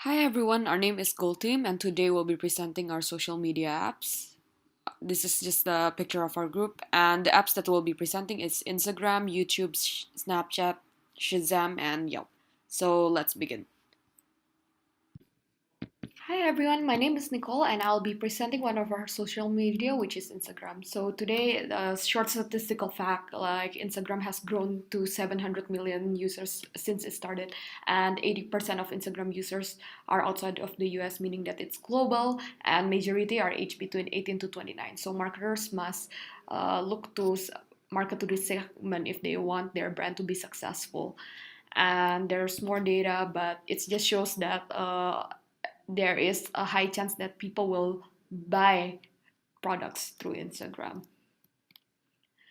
Hi everyone, our name is Gold Team, and today we'll be presenting our social media apps. This is just a picture of our group, and the apps that we'll be presenting is Instagram, YouTube, Snapchat, Shazam, and Yelp. So let's begin. Hi everyone, my name is Nicole and I'll be presenting one of our social media, which is Instagram. So today, the short statistical fact, like Instagram has grown to 700 million users since it started, and 80% of Instagram users are outside of the US, meaning that it's global, and majority are aged between 18 to 29. So marketers must look to market to this segment if they want their brand to be successful. And there's more data, but it just shows that there is a high chance that people will buy products through Instagram.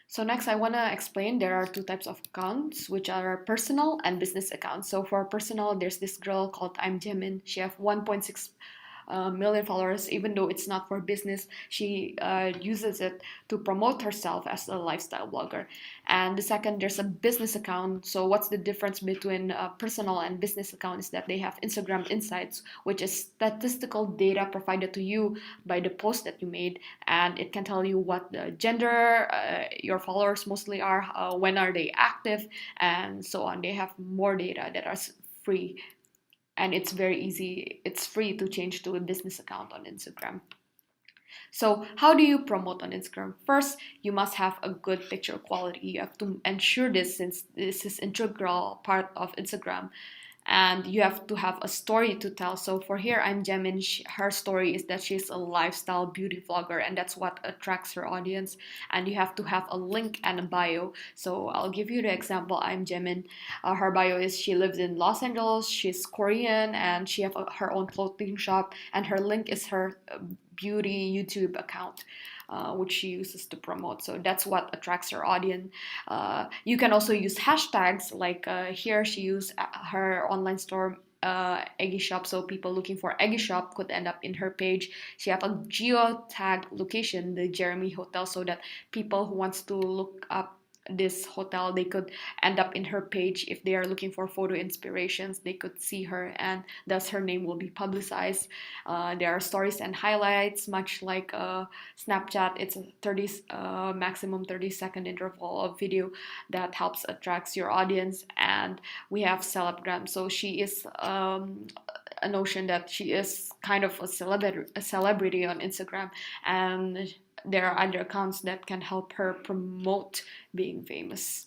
So next, I want to explain there are two types of accounts, which are personal and business accounts. So for personal, there's this girl called I'm Jamin. She have 1.6 million followers. Even though it's not for business, she uses it to promote herself as a lifestyle blogger. And the second, there's a business account. So what's the difference between a personal and business account is that they have Instagram Insights, which is statistical data provided to you by the post that you made, and it can tell you what the gender your followers mostly are, when are they active, and so on. They have more data that are free, and it's very easy, it's free to change to a business account on Instagram. So how do you promote on Instagram? First, you must have a good picture quality. You have to ensure this, since this is integral part of Instagram, and you have to have a story to tell. So for here, I'm Jamin. Her story is that she's a lifestyle beauty vlogger, and that's what attracts her audience. And you have to have a link and a bio. So I'll give you the example. I'm Jamin. Her bio is she lives in Los Angeles. She's Korean, and she have her own clothing shop. And her link is her beauty YouTube account, which she uses to promote. So that's what attracts her audience. You can also use hashtags, like here she used her online store eggy shop, so people looking for eggy shop could end up in her page. She have a geo tag location, the Jeremy Hotel, so that people who wants to look up this hotel, they could end up in her page. If they are looking for photo inspirations, they could see her, and thus her name will be publicized. There are stories and highlights, much like Snapchat. It's a 30 maximum 30-second interval of video that helps attracts your audience. And we have Celebgram. So she is a notion that she is kind of a celebrity on Instagram, and there are other accounts that can help her promote being famous.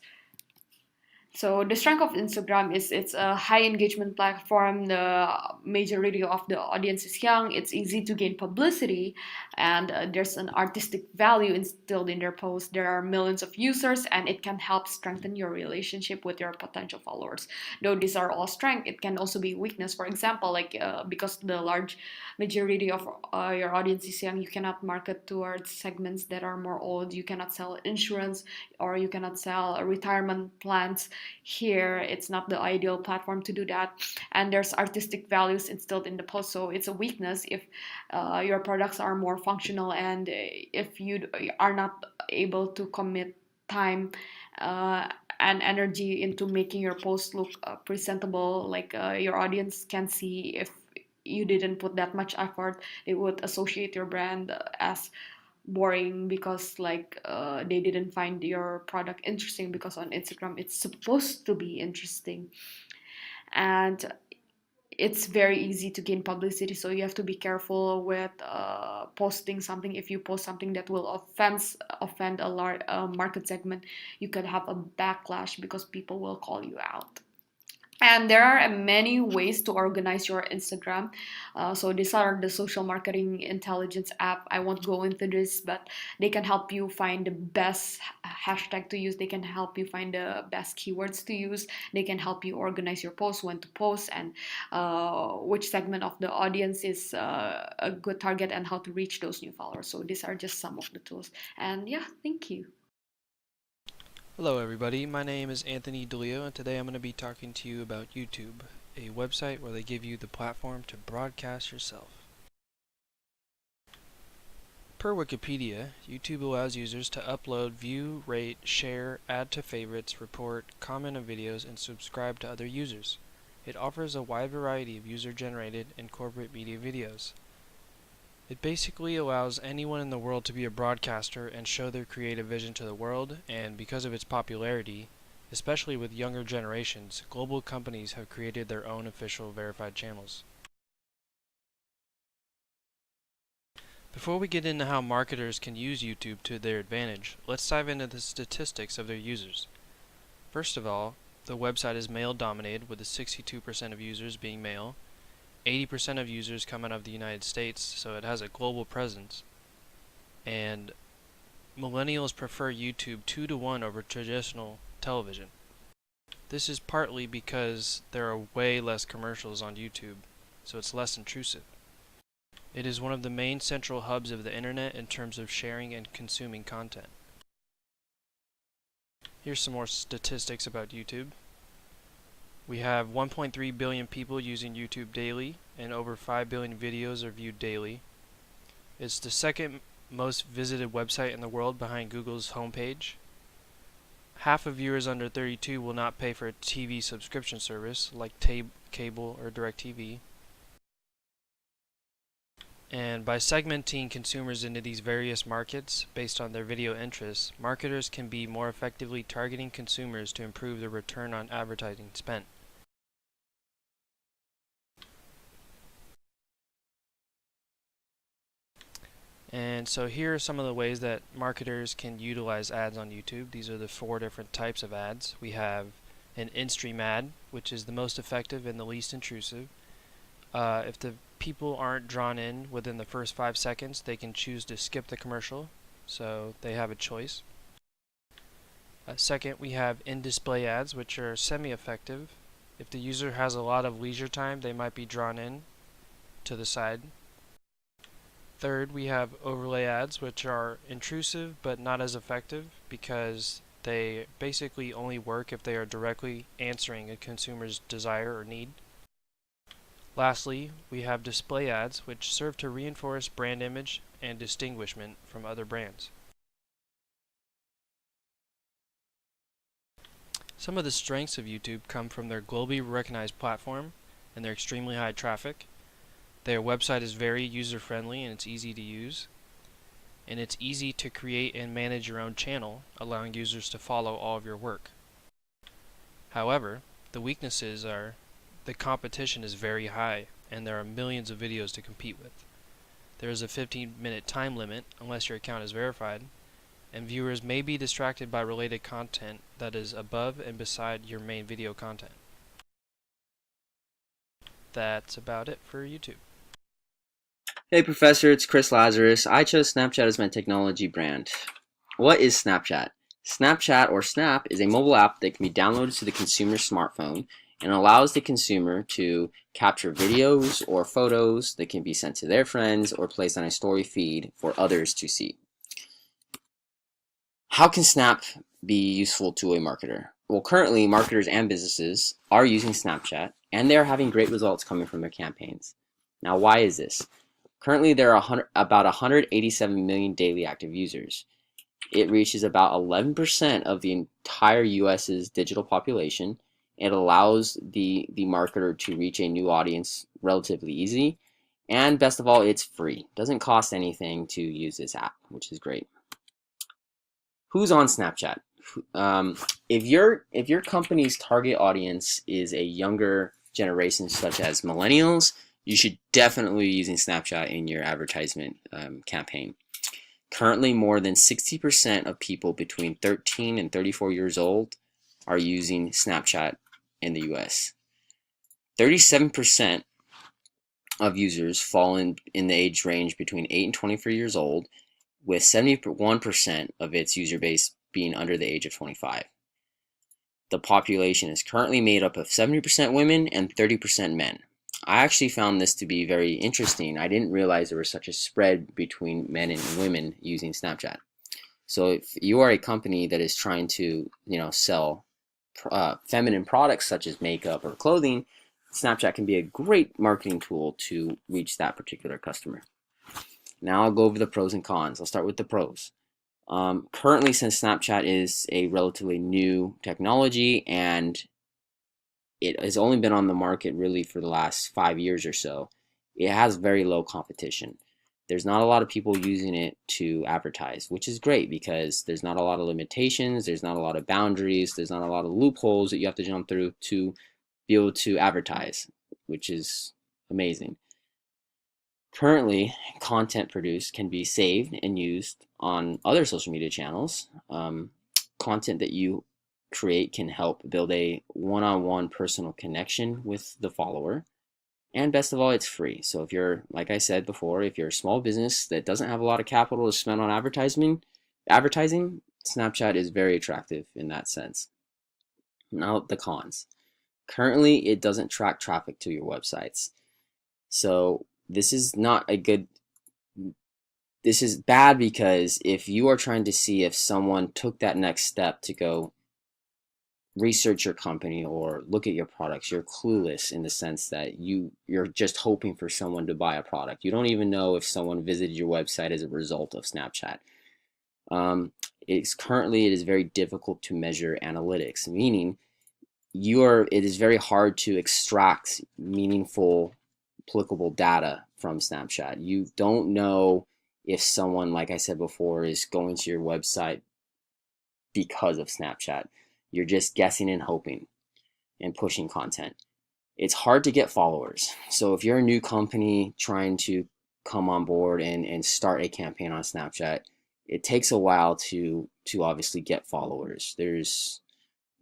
So the strength of Instagram is it's a high engagement platform. The majority of the audience is young. It's easy to gain publicity, and there's an artistic value instilled in their posts. There are millions of users, and it can help strengthen your relationship with your potential followers. Though these are all strength, it can also be weakness. For example, like because the large majority of your audience is young, you cannot market towards segments that are more old. You cannot sell insurance, or you cannot sell retirement plans. Here it's not the ideal platform to do that, and there's artistic values instilled in the post, so it's a weakness if your products are more functional, and if you are not able to commit time and energy into making your post look presentable, like your audience can see. If you didn't put that much effort, they would associate your brand as boring, because like they didn't find your product interesting, because on Instagram it's supposed to be interesting. And it's very easy to gain publicity, so you have to be careful with posting something. If you post something that will offend a large market segment, you could have a backlash because people will call you out. And there are many ways to organize your Instagram. So these are the social marketing intelligence app. I won't go into this, but they can help you find the best hashtag to use. They can help you find the best keywords to use. They can help you organize your posts, when to post, and which segment of the audience is a good target, and how to reach those new followers. So these are just some of the tools. And yeah, thank you. Hello everybody, my name is Anthony DeLeo, and today I'm going to be talking to you about YouTube, a website where they give you the platform to broadcast yourself. Per Wikipedia, YouTube allows users to upload, view, rate, share, add to favorites, report, comment on videos, and subscribe to other users. It offers a wide variety of user-generated and corporate media videos. It basically allows anyone in the world to be a broadcaster and show their creative vision to the world, and because of its popularity, especially with younger generations, global companies have created their own official verified channels. Before we get into how marketers can use YouTube to their advantage, let's dive into the statistics of their users. First of all, the website is male dominated, with 62% of users being male. 80% of users come out of the United States, so it has a global presence. And millennials prefer YouTube 2 to 1 over traditional television. This is partly because there are way less commercials on YouTube, so it's less intrusive. It is one of the main central hubs of the internet in terms of sharing and consuming content. Here's some more statistics about YouTube. We have 1.3 billion people using YouTube daily, and over 5 billion videos are viewed daily. It's the second most visited website in the world behind Google's homepage. Half of viewers under 32 will not pay for a TV subscription service like cable or DirecTV. And by segmenting consumers into these various markets based on their video interests, marketers can be more effectively targeting consumers to improve the return on advertising spent. And so here are some of the ways that marketers can utilize ads on YouTube. These are the 4 different types of ads. We have an in-stream ad, which is the most effective and the least intrusive. If the people aren't drawn in within the first 5 seconds, they can choose to skip the commercial, so they have a choice. Second, we have in-display ads, which are semi-effective. If the user has a lot of leisure time, they might be drawn in to the side. Third, we have overlay ads, which are intrusive but not as effective because they basically only work if they are directly answering a consumer's desire or need. Lastly, we have display ads, which serve to reinforce brand image and distinguishment from other brands. Some of the strengths of YouTube come from their globally recognized platform and their extremely high traffic. Their website is very user-friendly and it's easy to use. And it's easy to create and manage your own channel, allowing users to follow all of your work. However, the weaknesses are the competition is very high and there are millions of videos to compete with. There is a 15-minute time limit unless your account is verified, and viewers may be distracted by related content that is above and beside your main video content. That's about it for YouTube. Hey Professor, it's Chris Lazarus. I chose Snapchat as my technology brand. What is Snapchat? Snapchat, or Snap, is a mobile app that can be downloaded to the consumer's smartphone and allows the consumer to capture videos or photos that can be sent to their friends or placed on a story feed for others to see. How can Snap be useful to a marketer? Well, currently marketers and businesses are using Snapchat and they're having great results coming from their campaigns. Now, why is this? Currently, there are about 187 million daily active users. It reaches about 11% of the entire US's digital population. It allows the marketer to reach a new audience relatively easy. And best of all, it's free. It doesn't cost anything to use this app, which is great. Who's on Snapchat? If your company's target audience is a younger generation, such as millennials, you should definitely be using Snapchat in your advertisement campaign. Currently, more than 60% of people between 13 and 34 years old are using Snapchat in the US. 37% of users fall in the age range between 8 and 24 years old, with 71% of its user base being under the age of 25. The population is currently made up of 70% women and 30% men. I actually found this to be very interesting. I didn't realize there was such a spread between men and women using Snapchat. So if you are a company that is trying to, sell feminine products such as makeup or clothing, Snapchat can be a great marketing tool to reach that particular customer. Now I'll go over the pros and cons. I'll start with the pros. Currently, since Snapchat is a relatively new technology and it has only been on the market really for the last 5 years or so. It has very low competition. There's not a lot of people using it to advertise, which is great because there's not a lot of limitations, there's not a lot of boundaries, there's not a lot of loopholes that you have to jump through to be able to advertise, which is amazing. Currently, content produced can be saved and used on other social media channels. Content that you create can help build a one-on-one personal connection with the follower. And best of all, it's free. So if you're, like I said before, if you're a small business that doesn't have a lot of capital to spend on advertising, Snapchat is very attractive in that sense. Now the cons. Currently, it doesn't track traffic to your websites. So this is bad because if you are trying to see if someone took that next step to go research your company or look at your products, you're clueless in the sense that you're just hoping for someone to buy a product. You don't even know if someone visited your website as a result of Snapchat. It is very difficult to measure analytics, meaning it is very hard to extract meaningful applicable data from Snapchat. You don't know if someone, like I said before, is going to your website because of Snapchat. You're just guessing and hoping and pushing content. It's hard to get followers. So if you're a new company trying to come on board and start a campaign on Snapchat, it takes a while to obviously get followers.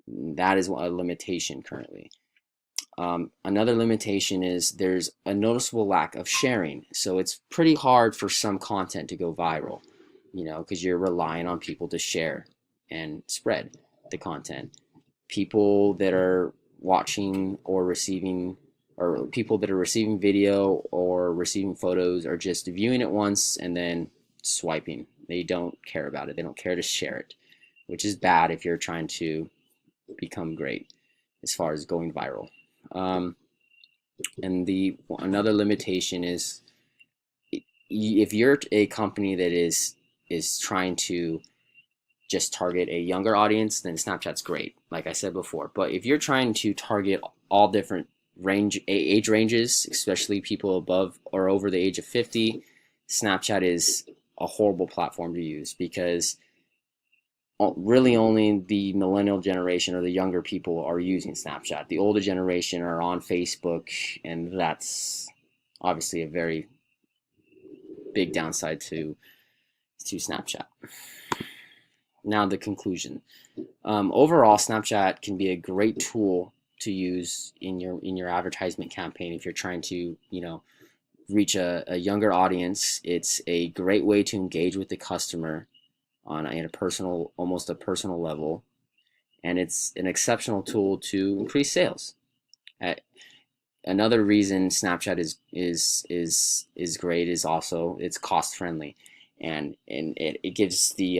That is a limitation currently. Another limitation is there's a noticeable lack of sharing. So it's pretty hard for some content to go viral, because you're relying on people to share and spread the content. People that are watching or people that are receiving video or receiving photos are just viewing it once and then swiping. They don't care about it. They don't care to share it, which is bad if you're trying to become great as far as going viral. Um, and the another limitation is if you're a company that is trying to just target a younger audience, then Snapchat's great, like I said before. But if you're trying to target all different age ranges, especially people above or over the age of 50, Snapchat is a horrible platform to use because really only the millennial generation or the younger people are using Snapchat. The older generation are on Facebook, and that's obviously a very big downside to Snapchat. Now the conclusion. Overall, Snapchat can be a great tool to use in your advertisement campaign if you're trying to reach a younger audience. It's a great way to engage with the customer on a personal, almost a personal level, and it's an exceptional tool to increase sales. Uh, Another reason Snapchat is great is also it's cost friendly, and it gives the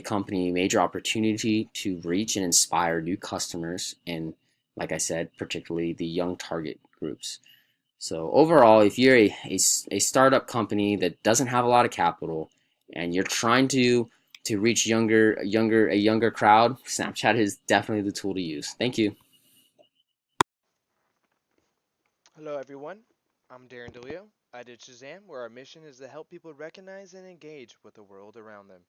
company major opportunity to reach and inspire new customers, and like I said, particularly the young target groups. So overall, if you're a startup company that doesn't have a lot of capital and you're trying to reach a younger crowd, Snapchat is definitely the tool to use. Thank you. Hello, everyone. I'm Darren DeLeo. I did Shazam, where our mission is to help people recognize and engage with the world around them.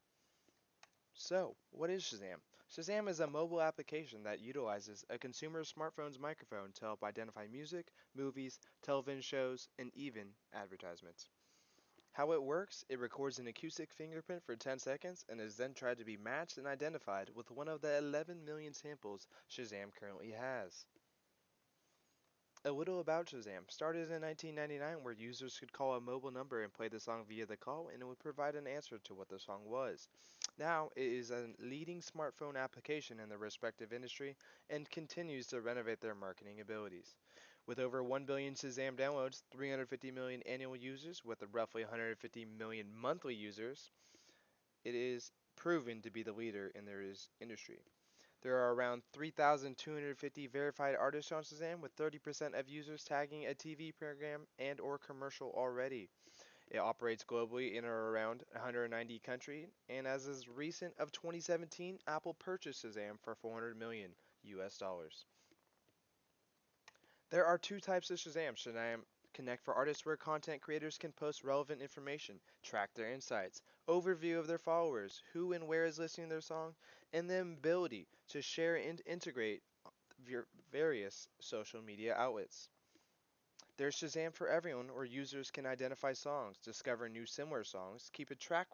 So, what is Shazam? Shazam is a mobile application that utilizes a consumer smartphone's microphone to help identify music, movies, television shows, and even advertisements. How it works, it records an acoustic fingerprint for 10 seconds and is then tried to be matched and identified with one of the 11 million samples Shazam currently has. A little about Shazam started in 1999 where users could call a mobile number and play the song via the call and it would provide an answer to what the song was. Now it is a leading smartphone application in the respective industry and continues to renovate their marketing abilities. With over 1 billion Shazam downloads, 350 million annual users with roughly 150 million monthly users, it is proven to be the leader in their industry. There are around 3,250 verified artists on Shazam, with 30% of users tagging a TV program and or commercial already. It operates globally in or around 190 countries, and as is recent of 2017, Apple purchased Shazam for 400 million US dollars. There are two types of Shazam. Shazam Connect for artists, where content creators can post relevant information, track their insights, overview of their followers, who and where is listening to their song, and the ability to share and integrate various social media outlets. There's Shazam for everyone, where users can identify songs, discover new similar songs, keep a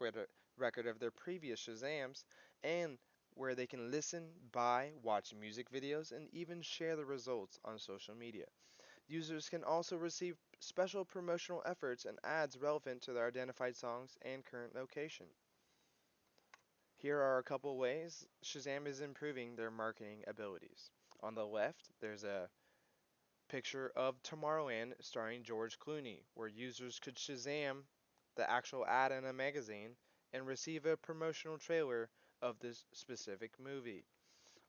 record of their previous Shazams, and where they can listen, buy, watch music videos, and even share the results on social media. Users can also receive special promotional efforts and ads relevant to their identified songs and current location. Here are a couple ways Shazam is improving their marketing abilities. On the left, there's a picture of Tomorrowland starring George Clooney, where users could Shazam the actual ad in a magazine and receive a promotional trailer of this specific movie.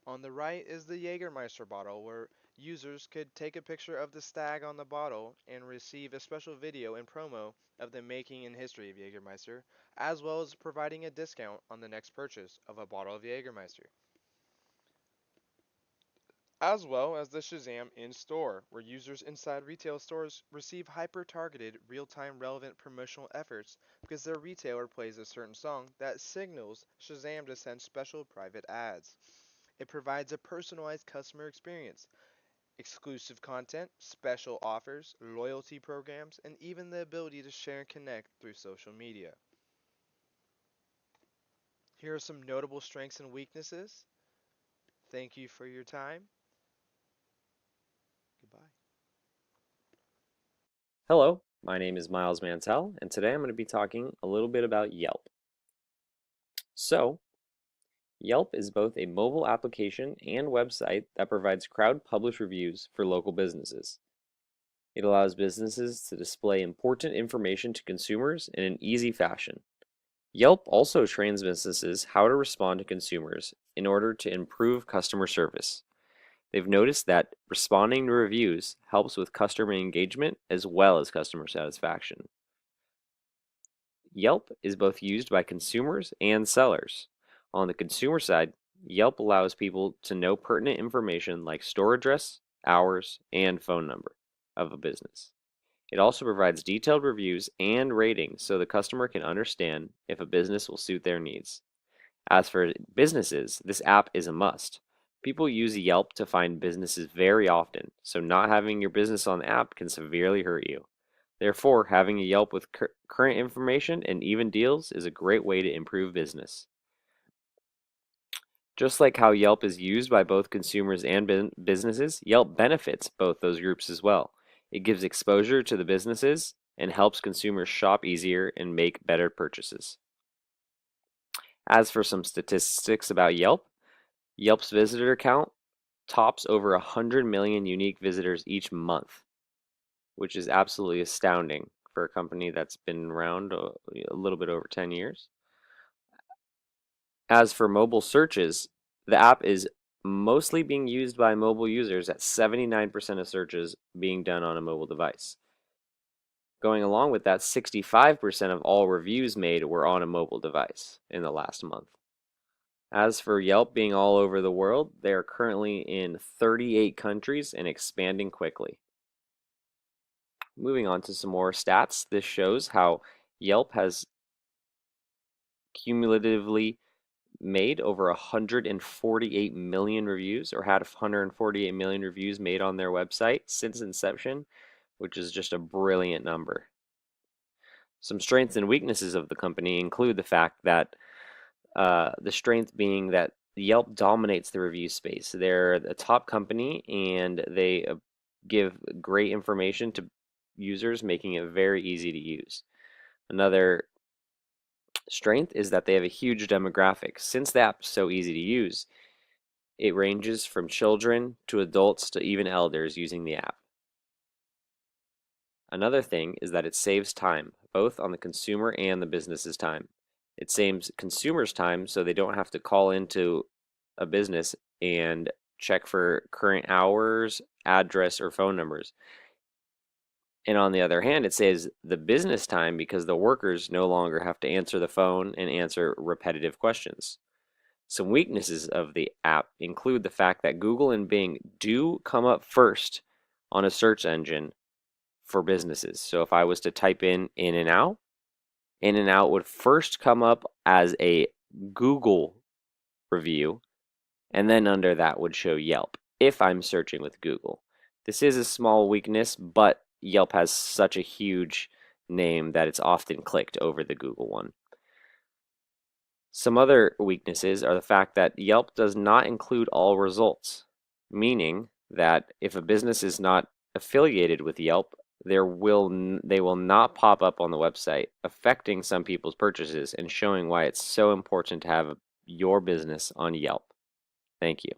On the right is the Jägermeister bottle, where users could take a picture of the stag on the bottle and receive a special video and promo of the making and history of Jägermeister, as well as providing a discount on the next purchase of a bottle of Jägermeister. As well as the Shazam in store, where users inside retail stores receive hyper targeted, real time relevant promotional efforts because their retailer plays a certain song that signals Shazam to send special private ads. It provides a personalized customer experience, exclusive content, special offers, loyalty programs, and even the ability to share and connect through social media. Here are some notable strengths and weaknesses. Thank you for your time. Goodbye. Hello, my name is Miles Mantell, and today I'm going to be talking a little bit about Yelp. So, Yelp is both a mobile application and website that provides crowd-published reviews for local businesses. It allows businesses to display important information to consumers in an easy fashion. Yelp also trains businesses how to respond to consumers in order to improve customer service. They've noticed that responding to reviews helps with customer engagement as well as customer satisfaction. Yelp is both used by consumers and sellers. On the consumer side, Yelp allows people to know pertinent information like store address, hours, and phone number of a business. It also provides detailed reviews and ratings so the customer can understand if a business will suit their needs. As for businesses, this app is a must. People use Yelp to find businesses very often, so not having your business on the app can severely hurt you. Therefore, having a Yelp with current information and even deals is a great way to improve business. Just like how Yelp is used by both consumers and businesses, Yelp benefits both those groups as well. It gives exposure to the businesses and helps consumers shop easier and make better purchases. As for some statistics about Yelp, Yelp's visitor count tops over 100 million unique visitors each month, which is absolutely astounding for a company that's been around a little bit over 10 years. As for mobile searches, the app is mostly being used by mobile users at 79% of searches being done on a mobile device. Going along with that, 65% of all reviews made were on a mobile device in the last month. As for Yelp being all over the world, they are currently in 38 countries and expanding quickly. Moving on to some more stats, this shows how Yelp has cumulatively made over 148 million reviews, or had 148 million reviews made on their website since inception, which is just a brilliant number. Some strengths and weaknesses of the company include the fact that the strength being that Yelp dominates the review space. They're a top company and they give great information to users, making it very easy to use. Another strength is that they have a huge demographic. Since the app is so easy to use, it ranges from children to adults to even elders using the app. Another thing is that it saves time, both on the consumer and the business's time. It saves consumers time so they don't have to call into a business and check for current hours, address, or phone numbers. And on the other hand, it saves the business time because the workers no longer have to answer the phone and answer repetitive questions. Some weaknesses of the app include the fact that Google and Bing do come up first on a search engine for businesses. So if I was to type In-N-Out, In-N-Out would first come up as a Google review, and then under that would show Yelp if I'm searching with Google. This is a small weakness, but Yelp has such a huge name that it's often clicked over the Google one. Some other weaknesses are the fact that Yelp does not include all results, meaning that if a business is not affiliated with Yelp, they will not pop up on the website, affecting some people's purchases and showing why it's so important to have your business on Yelp. Thank you.